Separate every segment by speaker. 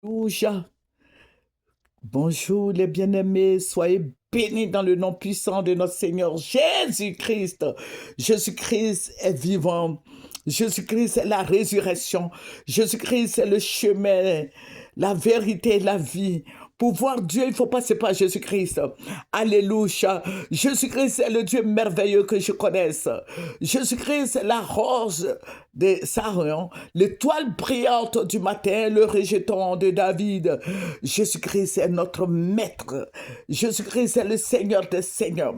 Speaker 1: Alléluia. Bonjour les bien-aimés, soyez bénis dans le nom puissant de notre Seigneur Jésus-Christ. Jésus-Christ est vivant. Jésus-Christ est la résurrection. Jésus-Christ est le chemin, la vérité et la vie. Pour voir Dieu, il faut passer par Jésus-Christ. Alléluia. Jésus-Christ est le Dieu merveilleux que je connaisse. Jésus-Christ est la rose de Saron, l'étoile brillante du matin, le rejeton de David. Jésus-Christ est notre maître. Jésus-Christ est le Seigneur des seigneurs.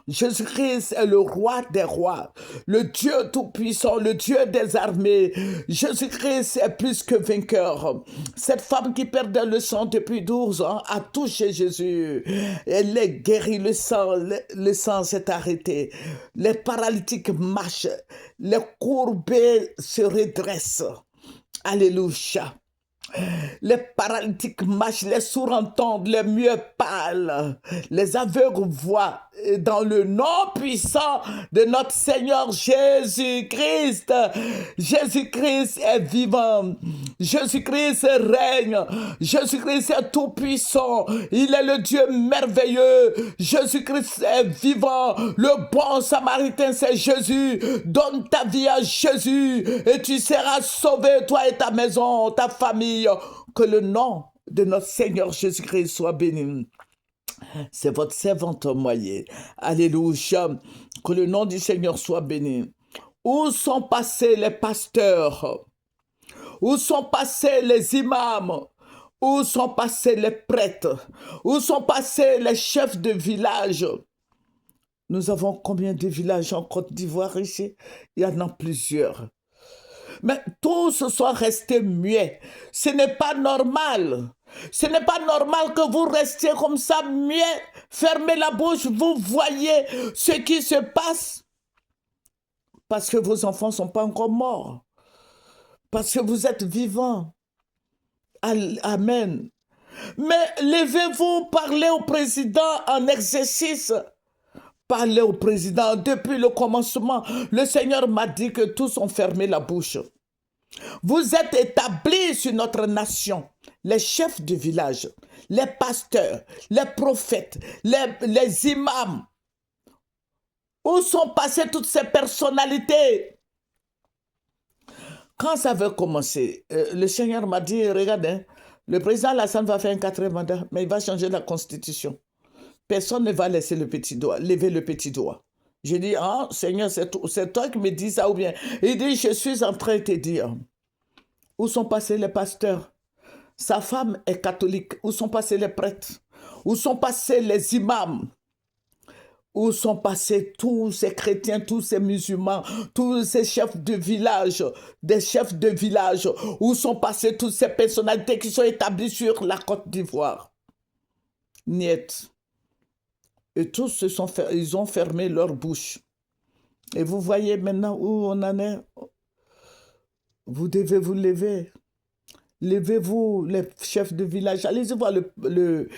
Speaker 1: Jésus-Christ est le roi des rois, le Dieu tout-puissant, le Dieu des armées. Jésus-Christ est plus que vainqueur. Cette femme qui perdait le sang depuis 12 ans a touché Jésus. Elle est guérie, le sang s'est arrêté. Les paralytiques marchent, les courbés se redressent. Alléluia. Les paralytiques marchent, les sourds entendent, les muets parlent, les aveugles voient. Et dans le nom puissant de notre Seigneur Jésus-Christ, Jésus-Christ est vivant, Jésus-Christ règne, Jésus-Christ est tout puissant, il est le Dieu merveilleux, Jésus-Christ est vivant, le bon samaritain c'est Jésus, donne ta vie à Jésus et tu seras sauvé, toi et ta maison, ta famille. Que le nom de notre Seigneur Jésus-Christ soit béni. C'est votre servante moyen. Alléluia. Que le nom du Seigneur soit béni. Où sont passés les pasteurs? Où sont passés les imams? Où sont passés les prêtres? Où sont passés les chefs de village? Nous avons combien de villages en Côte d'Ivoire ici? Il y en a plusieurs. Mais tous sont restés muets. Ce n'est pas normal. Ce n'est pas normal que vous restiez comme ça, muets, fermez la bouche, vous voyez ce qui se passe. Parce que vos enfants ne sont pas encore morts. Parce que vous êtes vivants. Amen. Mais levez-vous, parlez au président en exercice. Parlez au président depuis le commencement. Le Seigneur m'a dit que tous ont fermé la bouche. Vous êtes établis sur notre nation, les chefs de village, les pasteurs, les prophètes, les imams. Où sont passées toutes ces personnalités? Quand ça veut commencer, le Seigneur m'a dit, regarde, hein, le président Alassane va faire un 4e mandat, mais il va changer la constitution. Personne ne va laisser le petit doigt, lever le petit doigt. Je dis, ah, Seigneur, c'est toi qui me dis ça ou bien? Il dit, je suis en train de te dire. Où sont passés les pasteurs? Sa femme est catholique. Où sont passés les prêtres? Où sont passés les imams? Où sont passés tous ces chrétiens, tous ces musulmans, tous ces chefs de village, des chefs de village? Où sont passées toutes ces personnalités qui sont établies sur la Côte d'Ivoire? Niet. Et tous ils ont fermé leur bouche. Et vous voyez maintenant où on en est. Vous devez vous lever. Levez-vous, les chefs de village. Allez-y voir le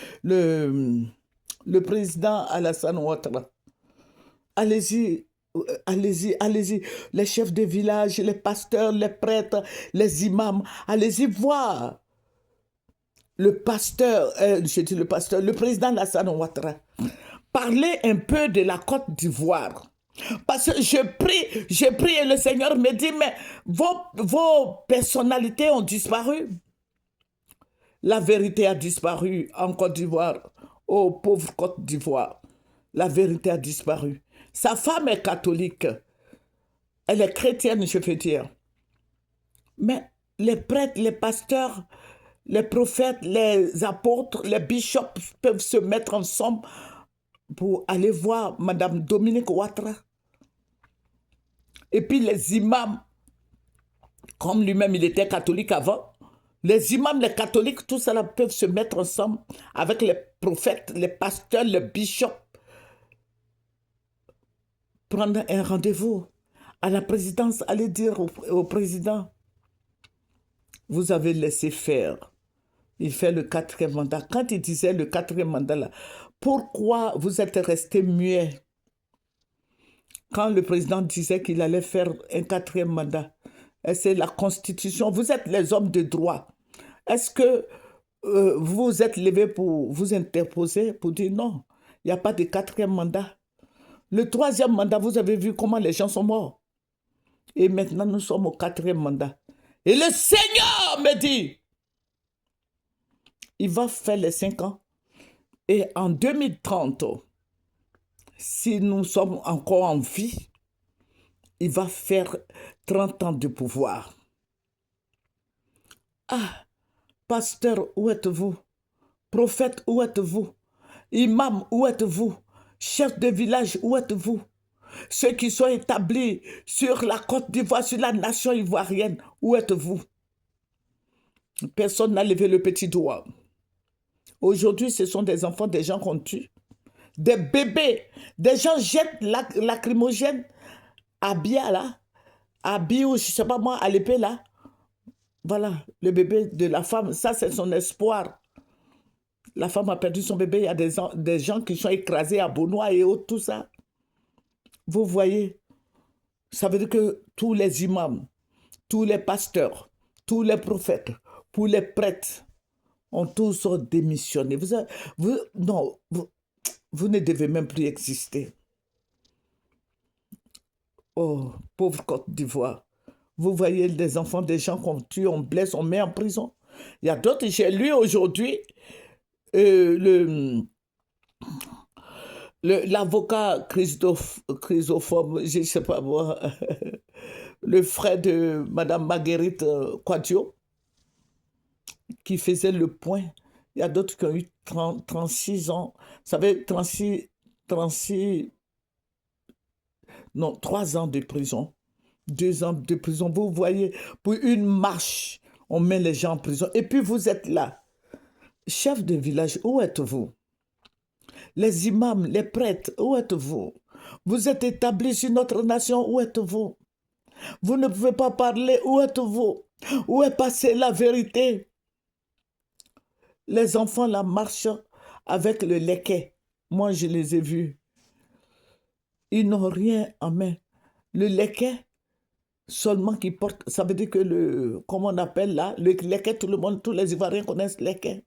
Speaker 1: président Alassane Ouattara. Allez-y, allez-y, allez-y. Les chefs de village, les pasteurs, les prêtres, les imams. Allez-y voir. Le pasteur, le président Alassane Ouattara. Parlez un peu de la Côte d'Ivoire. Parce que je prie et le Seigneur me dit, mais vos personnalités ont disparu. La vérité a disparu en Côte d'Ivoire. Oh, pauvre Côte d'Ivoire. La vérité a disparu. Sa femme est catholique. Elle est chrétienne, je veux dire. Mais les prêtres, les pasteurs, les prophètes, les apôtres, les bishops peuvent se mettre ensemble pour aller voir Madame Dominique Ouattara. Et puis les imams, comme lui-même il était catholique avant, les imams, les catholiques, tout cela peuvent se mettre ensemble avec les prophètes, les pasteurs, les bishops, prendre un rendez-vous à la présidence, aller dire au président, vous avez laissé faire. Il fait le 4e mandat. Quand il disait le 4e mandat, là, pourquoi vous êtes resté muet? Quand le président disait qu'il allait faire un 4e mandat, c'est la Constitution. Vous êtes les hommes de droit. Est-ce que vous êtes levé pour vous interposer, pour dire non, il n'y a pas de quatrième mandat. Le troisième mandat, vous avez vu comment les gens sont morts. Et maintenant, nous sommes au quatrième mandat. Et le Seigneur me dit, il va faire les 5 ans. Et en 2030, si nous sommes encore en vie, il va faire 30 ans de pouvoir. Ah, pasteur, où êtes-vous? Prophète, où êtes-vous? Imam, où êtes-vous? Chef de village, où êtes-vous? Ceux qui sont établis sur la Côte d'Ivoire, sur la nation ivoirienne, où êtes-vous? Personne n'a levé le petit doigt. Aujourd'hui, ce sont des enfants, des gens qu'on tue, des bébés, des gens jettent lacrymogène à Bia là, à Biou, je ne sais pas moi, à l'épée là. Voilà, le bébé de la femme, ça c'est son espoir. La femme a perdu son bébé, il y a des gens qui sont écrasés à Beaunois et autres, tout ça. Vous voyez, ça veut dire que tous les imams, tous les pasteurs, tous les prophètes, tous les prêtres ont tous démissionné. Vous ne devez même plus exister. Oh, pauvre Côte d'Ivoire. Vous voyez les enfants des gens qu'on tue, on blesse, on met en prison. Il y a d'autres, j'ai lu aujourd'hui, l'avocat Chrysophobe, je ne sais pas moi, le frère de Mme Marguerite Quadio, qui faisait le point. Il y a d'autres qui ont eu 36 ans. Ça fait 36, non, 3 ans de prison, 2 ans de prison. Vous voyez, pour une marche, on met les gens en prison. Et puis vous êtes là. Chef de village, où êtes-vous? Les imams, les prêtres, où êtes-vous? Vous êtes établis sur notre nation, où êtes-vous? Vous ne pouvez pas parler, où êtes-vous? Où est passée la vérité? Les enfants là marchent avec le leket. Moi, je les ai vus. Ils n'ont rien en main. Le leket, seulement qui porte, ça veut dire que comment on appelle là, le leket, tout le monde, tous les Ivoiriens connaissent le leket.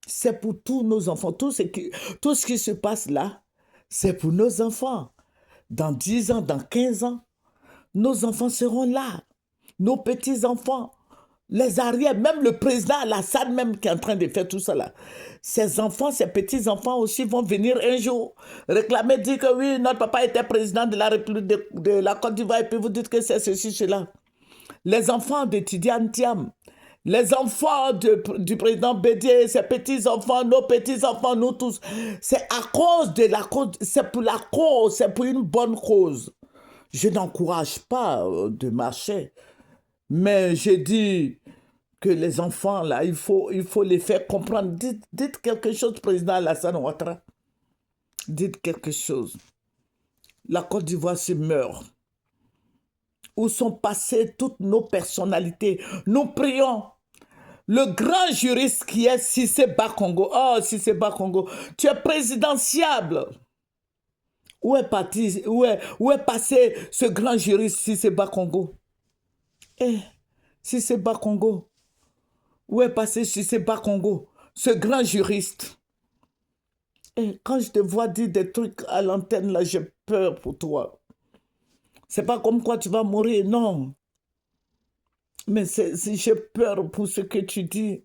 Speaker 1: C'est pour tous nos enfants. Tout ce qui se passe là, c'est pour nos enfants. Dans 10 ans, dans 15 ans, nos enfants seront là. Nos petits-enfants, les arrières, même le président Alassane même qui est en train de faire tout ça là. Ses enfants, ses petits-enfants aussi vont venir un jour réclamer, dire que oui, notre papa était président de la République de la Côte d'Ivoire et puis vous dites que c'est ceci, cela. Les enfants de Tidiane Thiam, les enfants du président Bédié, ses petits-enfants, nos petits-enfants, nous tous, c'est à cause de la cause, c'est pour la cause, c'est pour une bonne cause. Je n'encourage pas de marcher, mais j'ai dit que les enfants, là, il faut les faire comprendre. Dites quelque chose, président Alassane Ouattara. Dites quelque chose. La Côte d'Ivoire se meurt. Où sont passées toutes nos personnalités? Nous prions. Le grand juriste qui est Cissé Bakongo. Oh, Cissé Bakongo, tu es présidentiable. Où est passé ce grand juriste Cissé Bakongo? Cissé Bakongo. Où est passé Cissé Bakongo? Ce grand juriste. Quand je te vois dire des trucs à l'antenne, là, j'ai peur pour toi. C'est pas comme quoi tu vas mourir, non. Mais j'ai peur pour ce que tu dis.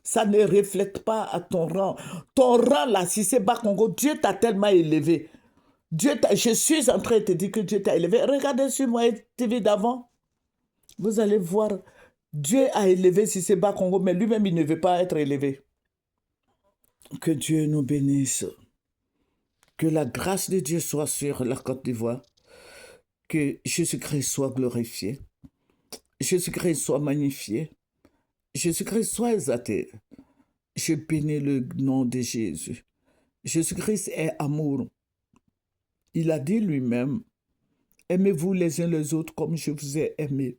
Speaker 1: Ça ne reflète pas à ton rang. Ton rang, là, si c'est Bakongo, Dieu t'a tellement élevé. Je suis en train de te dire que Dieu t'a élevé. Regardez sur moi TV d'avant. Vous allez voir, Dieu a élevé Cissé Bakongo, mais lui-même, il ne veut pas être élevé. Que Dieu nous bénisse. Que la grâce de Dieu soit sur la Côte d'Ivoire. Que Jésus-Christ soit glorifié. Jésus-Christ soit magnifié. Jésus-Christ soit exalté. Je bénis le nom de Jésus. Jésus-Christ est amour. Il a dit lui-même, aimez-vous les uns les autres comme je vous ai aimé.